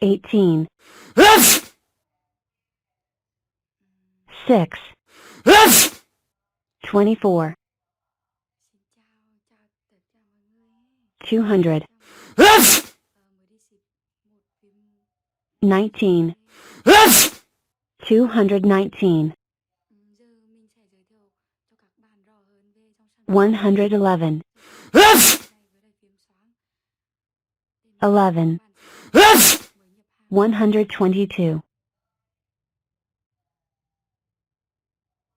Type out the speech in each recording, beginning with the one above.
18, 6, 24, 200, 19, 219, 111, 11, 122,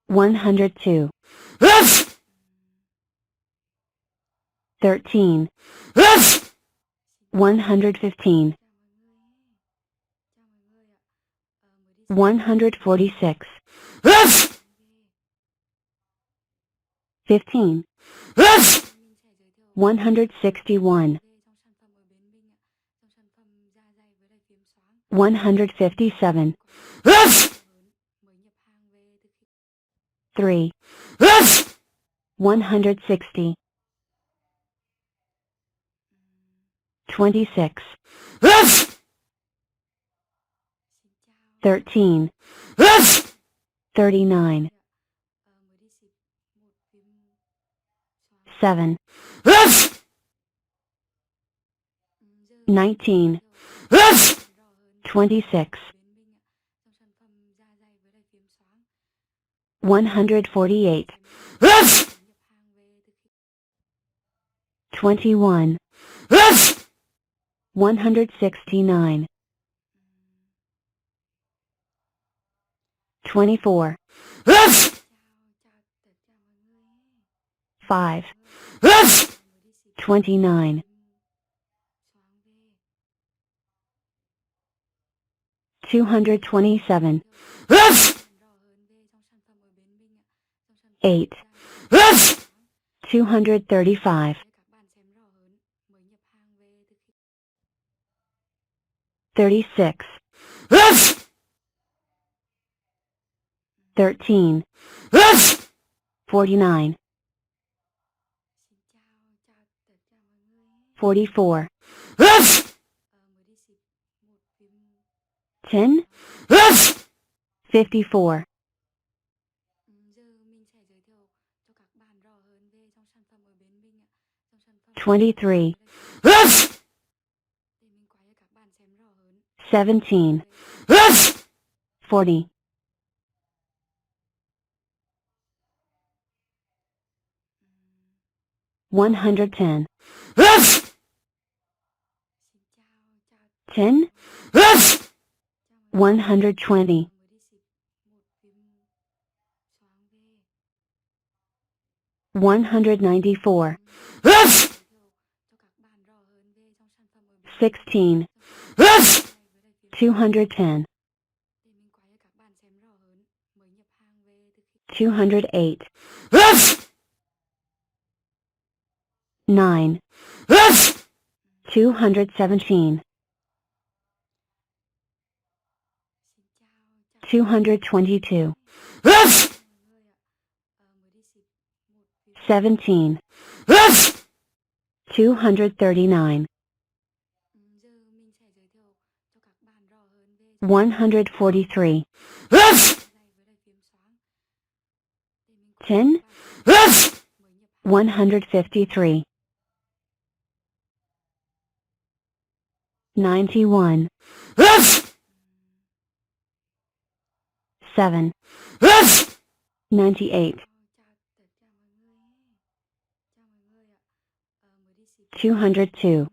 102, 13, 115, 146, 15, 161, 157, 3, 160, 26, 13, 39, 7, 19, 26, 148, 21, 169, 24, 5, 29, 227, 8, 235, 36, 13, 49, 44, 10, 54, 23, 17, 40, 110, 10, 120, 194, 16, 210, 208, 9, 217, 222, 17, 239, 143, 10, 153, 91, 7, 98, 202,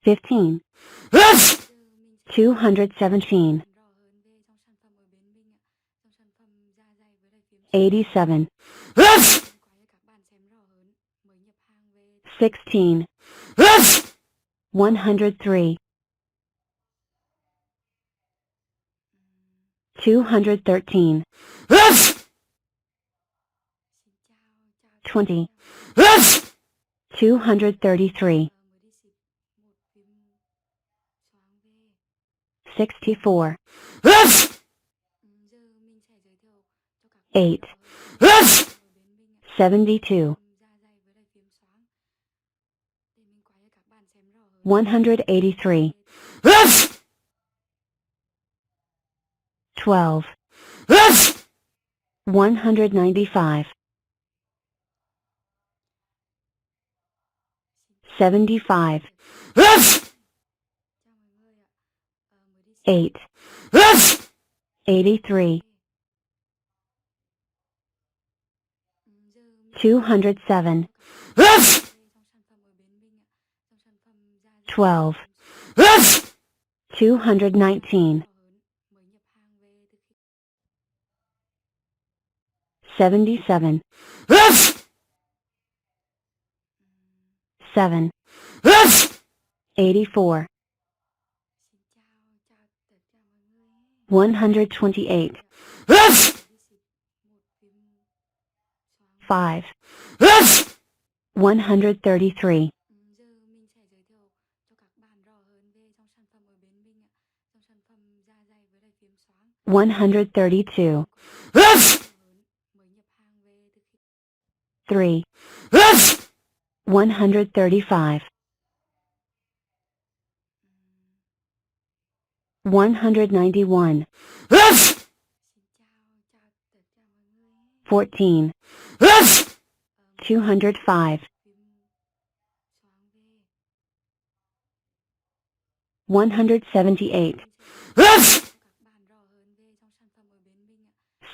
15, 217, 87, 16, 103, 213, 20, 233, 64, 8, 72, 183. 12. 195. 75. 8. 83. 207. 12. 219. 77. 7. 84. 128. 5. 133. 132. 3. 135. 191. 14. 205. 178.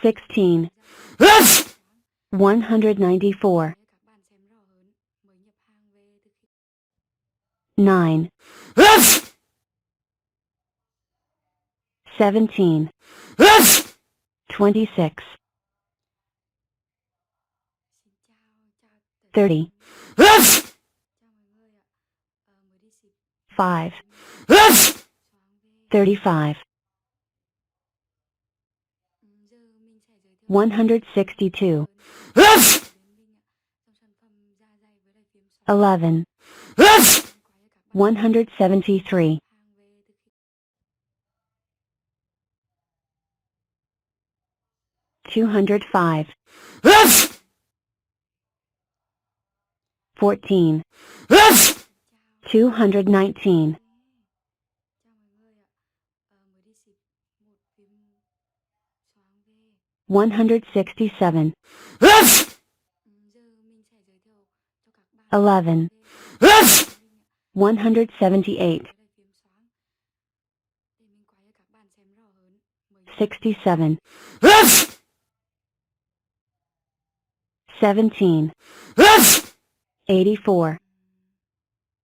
16. 194. 9. 17. 26. 30. 5. 35. 162. 11. 173. 205. 14. 219. 167. 11. 178. 67. 17. 84.